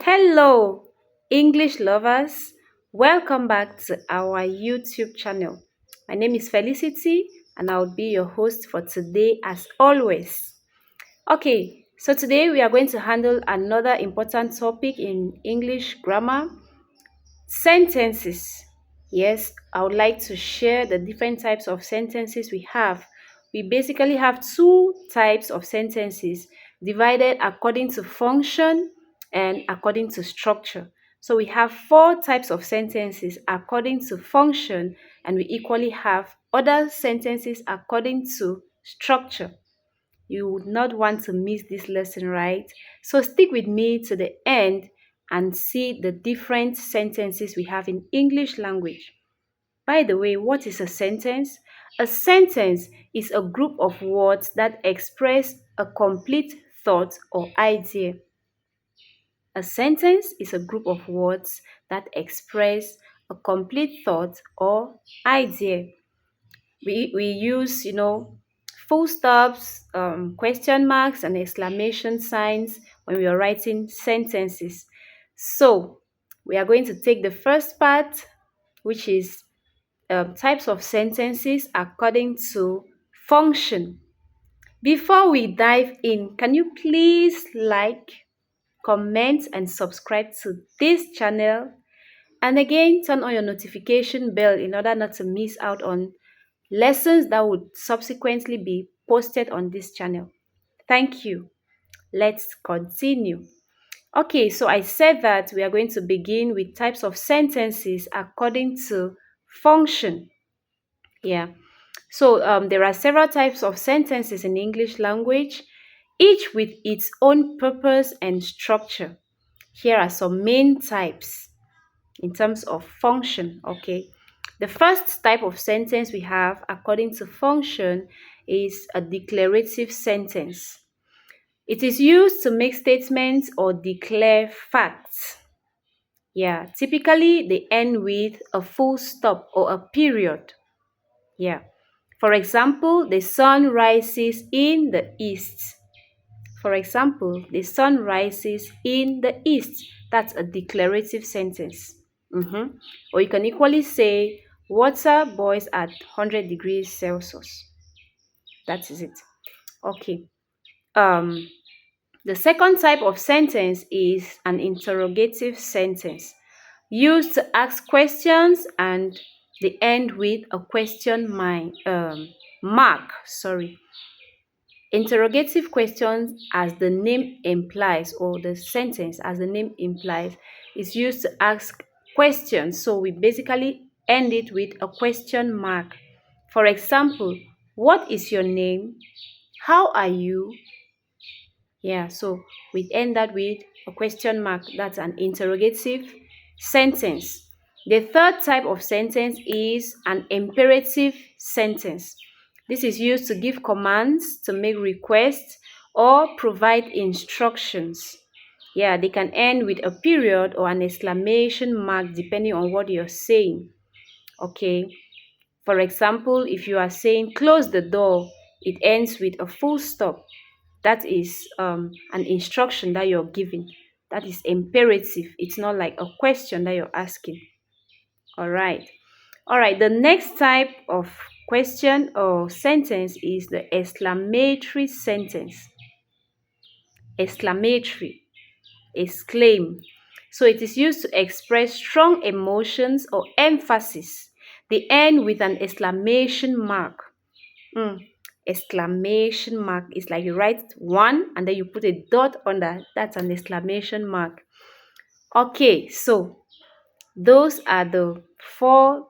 Hello, English lovers. Welcome back to our YouTube channel. My name is Felicity and I'll be your host for today as always. Okay, so today we are going to handle another important topic in English grammar, sentences. Yes, I would like to share the different types of sentences we have. We basically have two types of sentences divided according to function and according to structure. So we have four types of sentences according to function, and we equally have other sentences according to structure. You would not want to miss this lesson, right? So stick with me to the end and see the different sentences we have in English language. By the way, what is a sentence? A sentence is a group of words that express a complete thought or idea. A sentence is a group of words that express a complete thought or idea. We use, full stops, question marks, and exclamation signs when we are writing sentences. So we are going to take the first part, which is types of sentences according to function. Before we dive in, can you please like, comment, and subscribe to this channel? And again, turn on your notification bell in order not to miss out on lessons that would subsequently be posted on this channel. Thank you. Let's continue. Okay, so I said that we are going to begin with types of sentences according to function. Yeah. So there are several types of sentences in English language, each with its own purpose and structure. Here are some main types in terms of function, okay? The first type of sentence we have, according to function, is a declarative sentence. It is used to make statements or declare facts. Yeah, typically they end with a full stop or a period. Yeah. For example, the sun rises in the east. For example, the sun rises in the east. That's a declarative sentence. Or you can equally say, water boils at 100 degrees Celsius. That is it. Okay. Um, the second type of sentence is an interrogative sentence used to ask questions and they end with a question mark. Sorry. Interrogative questions, as the name implies, or the sentence as the name implies, is used to ask questions. So we basically end it with a question mark. For example, what is your name? How are you? Yeah, so we end that with a question mark. That's an interrogative sentence. The third type of sentence is an imperative sentence. This is used to give commands, to make requests, or provide instructions. Yeah, they can end with a period or an exclamation mark depending on what you're saying. Okay. For example, if you are saying close the door, it ends with a full stop. That is an instruction that you're giving. That is imperative. It's not like a question that you're asking. All right. All right. The next type of question or sentence is the exclamatory sentence. Exclamatory. Exclaim. So it is used to express strong emotions or emphasis. They end with an exclamation mark. Exclamation mark is like you write one and then you put a dot under. That's an exclamation mark. Okay, so those are the four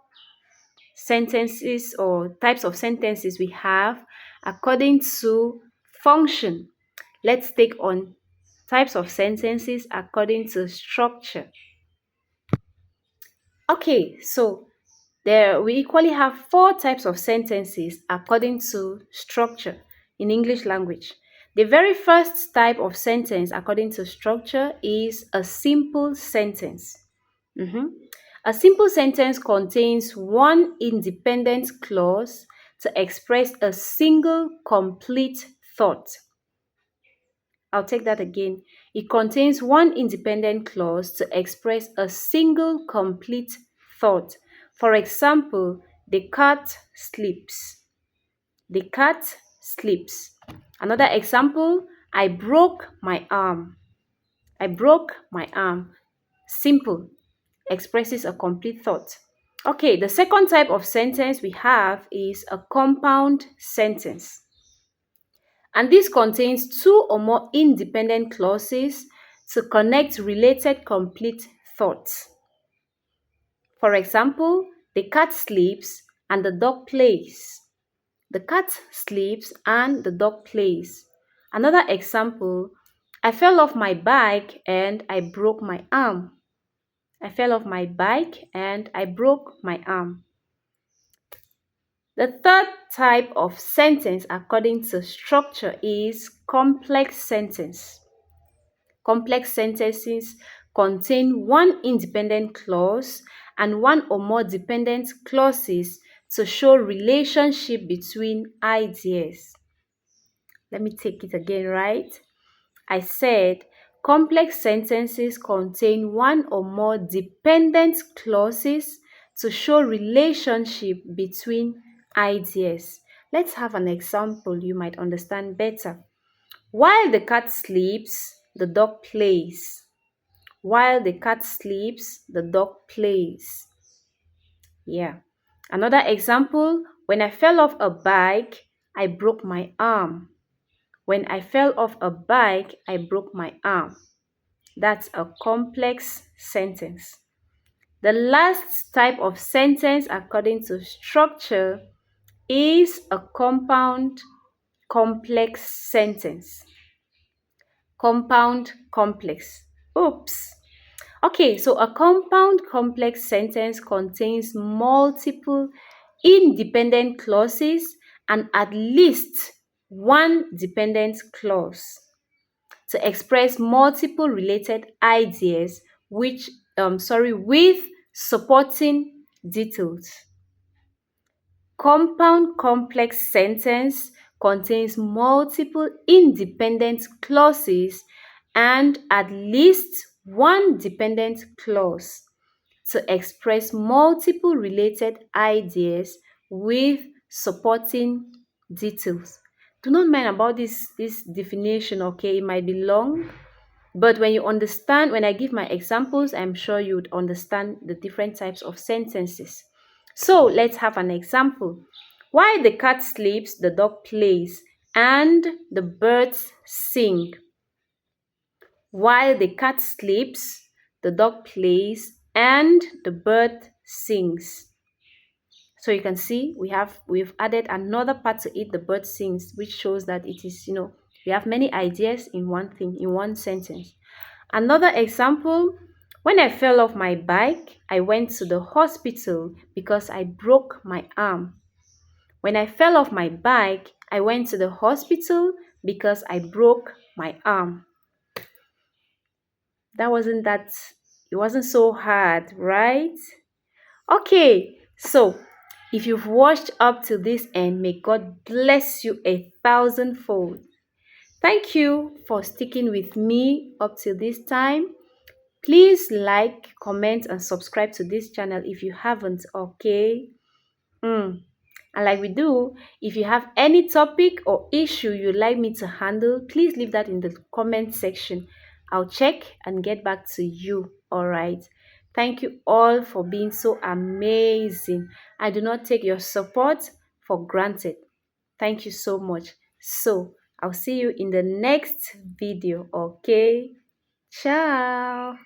sentences or types of sentences we have according to function. Let's take on types of sentences according to structure. Okay, so there we equally have four types of sentences according to structure in English language. The very first type of sentence according to structure is a simple sentence. A simple sentence contains one independent clause to express a single complete thought. I'll take that again. It contains one independent clause to express a single complete thought. For example, the cat sleeps. The cat sleeps. Another example, I broke my arm. I broke my arm. Simple, expresses a complete thought. Okay, the second type of sentence we have is a compound sentence. And this contains two or more independent clauses to connect related complete thoughts. For example, the cat sleeps and the dog plays. The cat sleeps and the dog plays. Another example, I fell off my bike and I broke my arm. I fell off my bike and I broke my arm. The third type of sentence according to structure is complex sentence. Complex sentences contain one independent clause and one or more dependent clauses to show relationship between ideas. Let me take it again, right? I said complex sentences contain one or more dependent clauses to show relationship between ideas. Let's have an example you might understand better. While the cat sleeps, the dog plays. While the cat sleeps, the dog plays. Yeah. Another example, when I fell off a bike, I broke my arm. When I fell off a bike, I broke my arm. That's a complex sentence. The last type of sentence according to structure is a compound complex sentence. Compound complex. Oops. Okay, so a compound complex sentence contains multiple independent clauses and at least one dependent clause to express multiple related ideas with supporting details. Compound complex sentence contains multiple independent clauses and at least one dependent clause to express multiple related ideas with supporting details. Do not mind about this definition, okay? It might be long, but when I give my examples, I'm sure you would understand the different types of sentences. So let's have an example. While the cat sleeps, the dog plays, and the birds sing. While the cat sleeps, the dog plays, and the bird sings. So you can see we've added another part to it, the bird sings, which shows that it is, we have many ideas in one thing, in one sentence. Another example, when I fell off my bike, I went to the hospital because I broke my arm. When I fell off my bike, I went to the hospital because I broke my arm. It wasn't so hard, right? Okay, so if you've watched up to this end, may God bless you 1,000-fold. Thank you for sticking with me up to this time. Please like, comment, and subscribe to this channel if you haven't, okay? And like we do, if you have any topic or issue you'd like me to handle, please leave that in the comment section. I'll check and get back to you, all right? Thank you all for being so amazing. I do not take your support for granted. Thank you so much. So, I'll see you in the next video, okay? Ciao.